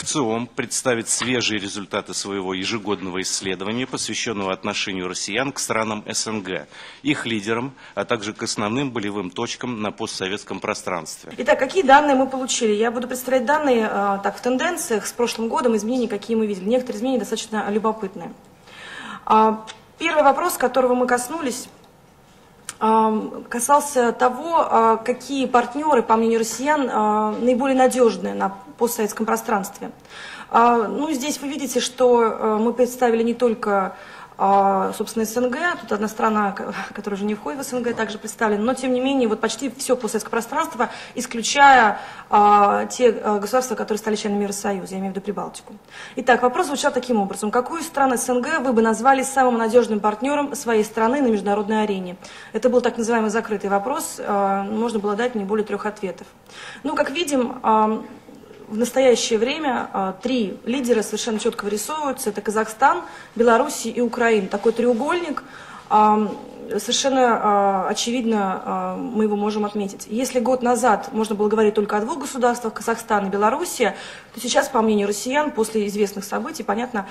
ВЦИОМ представит свежие результаты своего ежегодного исследования, посвященного отношению россиян к странам СНГ, их лидерам, а также к основным болевым точкам на постсоветском пространстве. Итак, какие данные мы получили? Я буду представлять данные так, в тенденциях с прошлым годом, изменения, какие мы видели. Некоторые изменения достаточно любопытные. Первый вопрос, которого мы коснулись, касался того, какие партнеры, по мнению россиян, наиболее надежные на постсоветском пространстве. Ну, здесь вы видите, что мы представили не только, собственно, СНГ, тут одна страна, которая уже не входит в СНГ, также представлена, но, тем не менее, вот почти все постсоветское пространство, исключая те государства, которые стали членами Евросоюза, я имею в виду Прибалтику. Итак, вопрос звучал таким образом. Какую страну СНГ вы бы назвали самым надежным партнером своей страны на международной арене? Это был так называемый закрытый вопрос, можно было дать не более 3 ответов. Ну, как видим, в настоящее время 3 лидера совершенно четко вырисовываются. Это Казахстан, Беларусь и Украина. Такой треугольник, совершенно очевидно, мы его можем отметить. Если год назад можно было говорить только о 2 государствах, Казахстан и Белоруссия, то сейчас, по мнению россиян, после известных событий, понятно,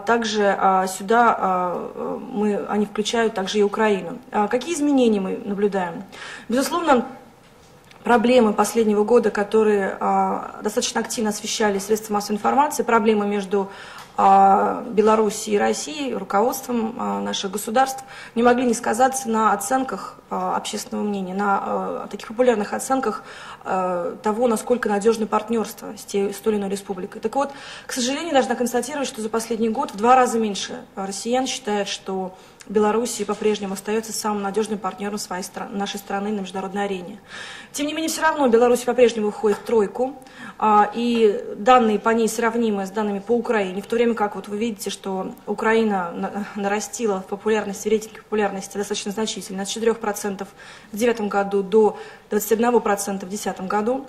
также сюда они включают также и Украину. Какие изменения мы наблюдаем? Безусловно, проблемы последнего года, которые достаточно активно освещали средства массовой информации, проблемы между Белоруссией и Россией, руководством наших государств, не могли не сказаться на оценках общественного мнения, на таких популярных оценках того, насколько надежно партнерство с той или иной республикой. Так вот, к сожалению, должна констатировать, что за последний год в 2 раза меньше россиян считают, что Белоруссия по-прежнему остается самым надежным партнером нашей страны на международной арене. Тем не менее, все равно Беларусь по-прежнему входит в 3, и данные по ней сравнимы с данными по Украине, в то время как вот вы видите, что Украина нарастила в популярности, в рейтинге популярности достаточно значительно, от 4% в 2009 году до 21% в 2010 году.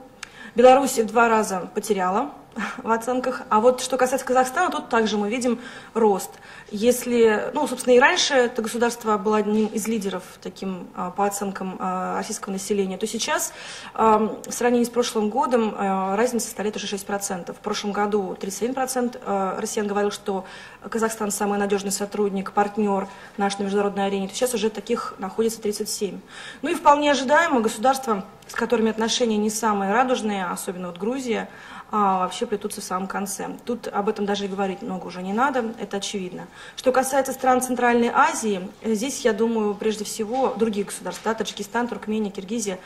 Беларусь в 2 раза потеряла в оценках. А вот что касается Казахстана, тут также мы видим рост. Если, ну, собственно, и раньше это государство было одним из лидеров таким, по оценкам российского населения, то сейчас, в сравнении с прошлым годом, разница составляет уже 6%. В прошлом году 31% россиян говорил, что Казахстан самый надежный сотрудник, партнер наш на международной арене, то сейчас уже таких находится 37%. Ну и вполне ожидаемо государства, с которыми отношения не самые радужные, особенно вот Грузия, вообще плетутся в самом конце. Тут об этом даже и говорить много уже не надо, это очевидно. Что касается стран Центральной Азии, здесь, я думаю, прежде всего других государств, да, Таджикистан, Туркмения, Киргизия,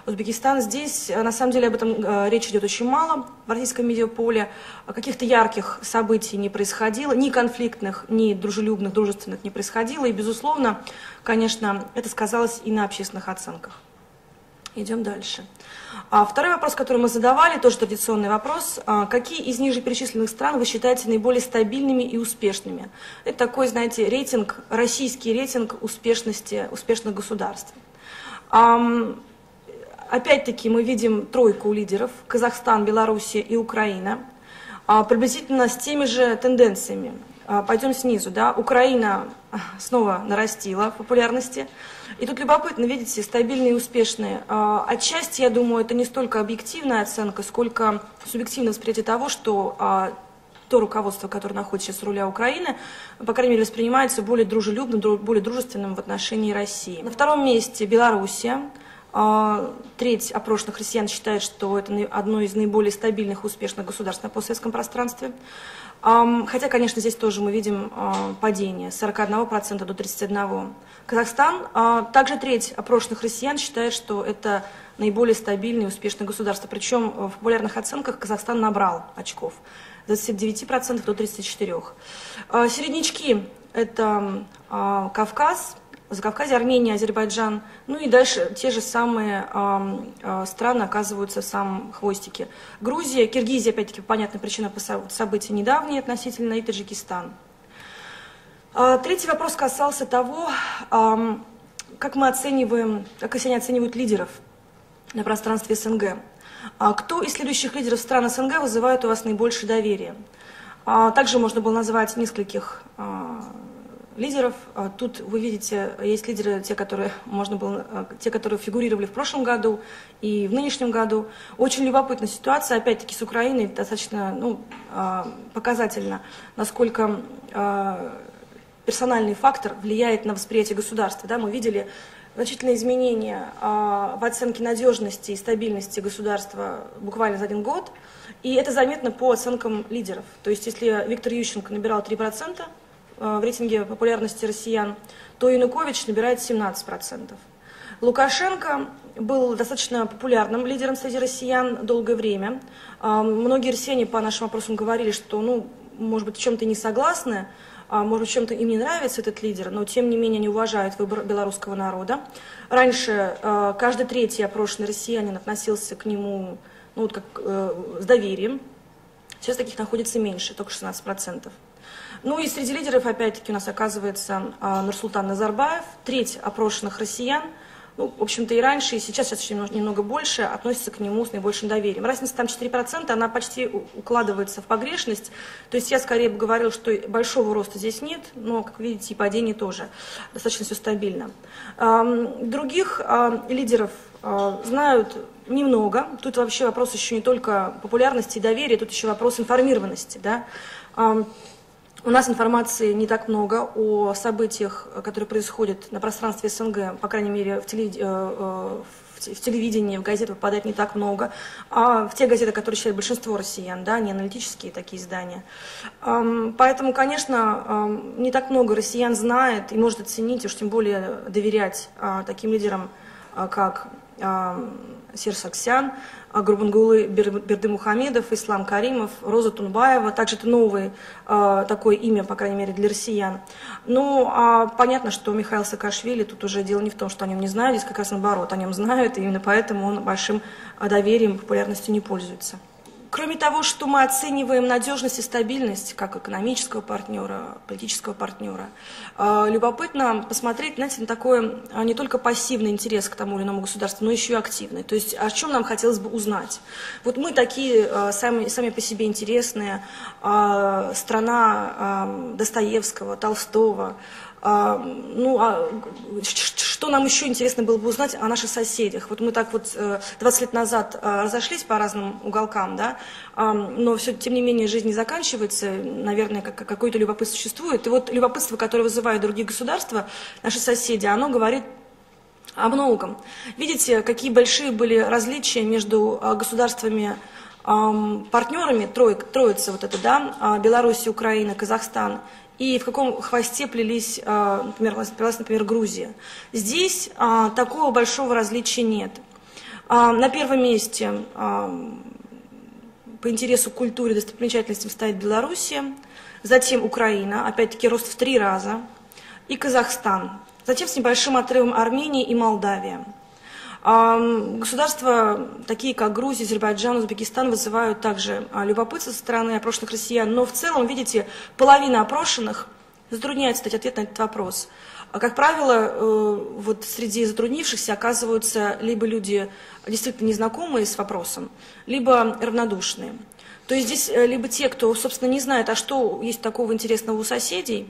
Узбекистан. Здесь, на самом деле, об этом речь идет очень мало в российском медиаполе. Каких-то ярких событий не происходило, ни конфликтных, ни дружелюбных, дружественных не происходило. И, безусловно, конечно, это сказалось и на общественных оценках. Идем дальше. Второй вопрос, который мы задавали, тоже традиционный вопрос. Какие из ниже перечисленных стран вы считаете наиболее стабильными и успешными? Это такой, знаете, рейтинг, российский рейтинг успешности, успешных государств. Опять-таки мы видим 3 лидеров: Казахстан, Белоруссия и Украина. Приблизительно с теми же тенденциями. Пойдем снизу. Да? Украина снова нарастила в популярности. И тут любопытно, видите, стабильные и успешные. Отчасти, я думаю, это не столько объективная оценка, сколько субъективное восприятие того, что то руководство, которое находится сейчас у руля Украины, по крайней мере, воспринимается более дружелюбным, более дружественным в отношении России. На 2-м месте Белоруссия. 1/3 опрошенных россиян считает, что это одно из наиболее стабильных и успешных государств на постсоветском пространстве. Хотя, конечно, здесь тоже мы видим падение с 41% до 31%. Казахстан, также 1/3 опрошенных россиян считает, что это наиболее стабильное и успешное государство. Причем в популярных оценках Казахстан набрал очков с 29% до 34%. Середнячки – это Кавказ, Закавказье, Армения, Азербайджан, ну и дальше те же самые страны оказываются в самом хвостике. Грузия, Киргизия, опять-таки, по понятной причине события недавние относительно, и Таджикистан. 3-й вопрос касался того, как мы оцениваем, как россияне оценивают лидеров на пространстве СНГ. Кто из следующих лидеров стран СНГ вызывает у вас наибольшее доверие? Также можно было назвать нескольких лидеров. Тут вы видите, есть лидеры, те, которые фигурировали в прошлом году и в нынешнем году. Очень любопытная ситуация, опять-таки, с Украиной, достаточно показательно, насколько персональный фактор влияет на восприятие государства. Да, мы видели значительные изменения в оценке надежности и стабильности государства буквально за 1 год. И это заметно по оценкам лидеров. То есть, если Виктор Ющенко набирал 3% в рейтинге популярности россиян, то Янукович набирает 17%. Лукашенко был достаточно популярным лидером среди россиян долгое время. Многие россияне по нашим опросам говорили, что, может быть, в чем-то не согласны, может быть, в чем-то им не нравится этот лидер, но тем не менее они уважают выбор белорусского народа. Раньше каждый третий опрошенный россиянин относился к нему с доверием. Сейчас таких находится меньше, только 16%. И среди лидеров, опять-таки, у нас оказывается Нурсултан Назарбаев, треть опрошенных россиян, в общем-то и раньше, и сейчас еще немного больше, относятся к нему с наибольшим доверием. Разница там 4%, она почти укладывается в погрешность. То есть я скорее бы говорила, что большого роста здесь нет, но, как видите, и падение тоже. Достаточно все стабильно. Других лидеров знают немного. Тут вообще вопрос еще не только популярности и доверия, тут еще вопрос информированности. Да? У нас информации не так много о событиях, которые происходят на пространстве СНГ, по крайней мере, в телевидении, в газетах попадает не так много, а в те газеты, которые читает большинство россиян, да, не аналитические такие издания. Поэтому, конечно, не так много россиян знает и может оценить, уж тем более доверять таким лидерам, как Серж Саргсян, Гурбангулы Бердымухамедов, Ислам Каримов, Роза Тунбаева. Также это новое такое имя, по крайней мере, для россиян. Понятно, что Михаил Саакашвили, тут уже дело не в том, что о нем не знают, здесь как раз наоборот, о нем знают, и именно поэтому он большим доверием, популярностью не пользуется. Кроме того, что мы оцениваем надежность и стабильность как экономического партнера, политического партнера, любопытно посмотреть, знаете, на такой не только пассивный интерес к тому или иному государству, но еще и активный. То есть о чем нам хотелось бы узнать. Вот мы такие сами по себе интересные, страна Достоевского, Толстого. Что нам еще интересно было бы узнать о наших соседях? Вот мы так 20 лет назад разошлись по разным уголкам, да, но все, тем не менее жизнь не заканчивается, наверное, какое-то любопытство существует. И вот любопытство, которое вызывают другие государства, наши соседи, оно говорит о многом. Видите, какие большие были различия между государствами, партнерами, троица вот это, да, Беларусь, Украина, Казахстан, и в каком хвосте плелась, например, Грузия. Здесь такого большого различия нет. На первом месте по интересу к культуре и достопримечательностям стоит Белоруссия, затем Украина, опять-таки рост в 3 раза, и Казахстан. Затем с небольшим отрывом Армения и Молдавия. Государства, такие как Грузия, Азербайджан, Узбекистан, вызывают также любопытство со стороны опрошенных россиян, но в целом, видите, половина опрошенных затрудняется дать ответ на этот вопрос. Как правило, среди затруднившихся оказываются либо люди действительно незнакомые с вопросом, либо равнодушные. То есть здесь либо те, кто, собственно, не знает, а что есть такого интересного у соседей.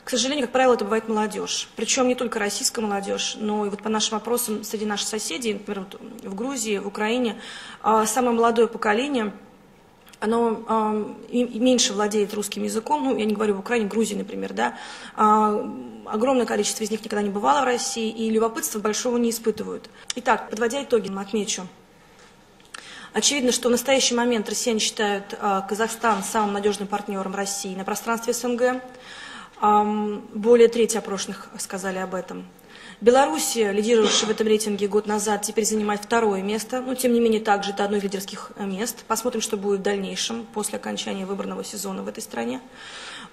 К сожалению, как правило, это бывает молодежь. Причем не только российская молодежь, но и по нашим опросам среди наших соседей, например, в Грузии, в Украине, самое молодое поколение, оно меньше владеет русским языком, я не говорю в Украине, в Грузии, например, да, огромное количество из них никогда не бывало в России, и любопытства большого не испытывают. Итак, подводя итоги, отмечу. Очевидно, что в настоящий момент россияне считают Казахстан самым надежным партнером России на пространстве СНГ. Более трети опрошенных сказали об этом. Белоруссия, лидировавшая в этом рейтинге год назад, теперь занимает 2-е место. Но, тем не менее, также это одно из лидерских мест. Посмотрим, что будет в дальнейшем, после окончания выборного сезона в этой стране.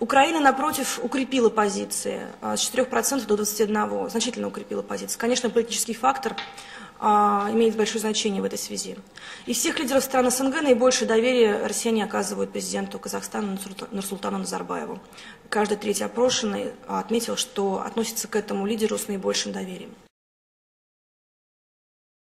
Украина, напротив, укрепила позиции с 4% до 21%. Значительно укрепила позиции. Конечно, политический фактор имеет большое значение в этой связи. Из всех лидеров стран СНГ наибольшее доверие россияне оказывают президенту Казахстана Нурсултану Назарбаеву. Каждый третий опрошенный отметил, что относится к этому лидеру с наибольшим доверием.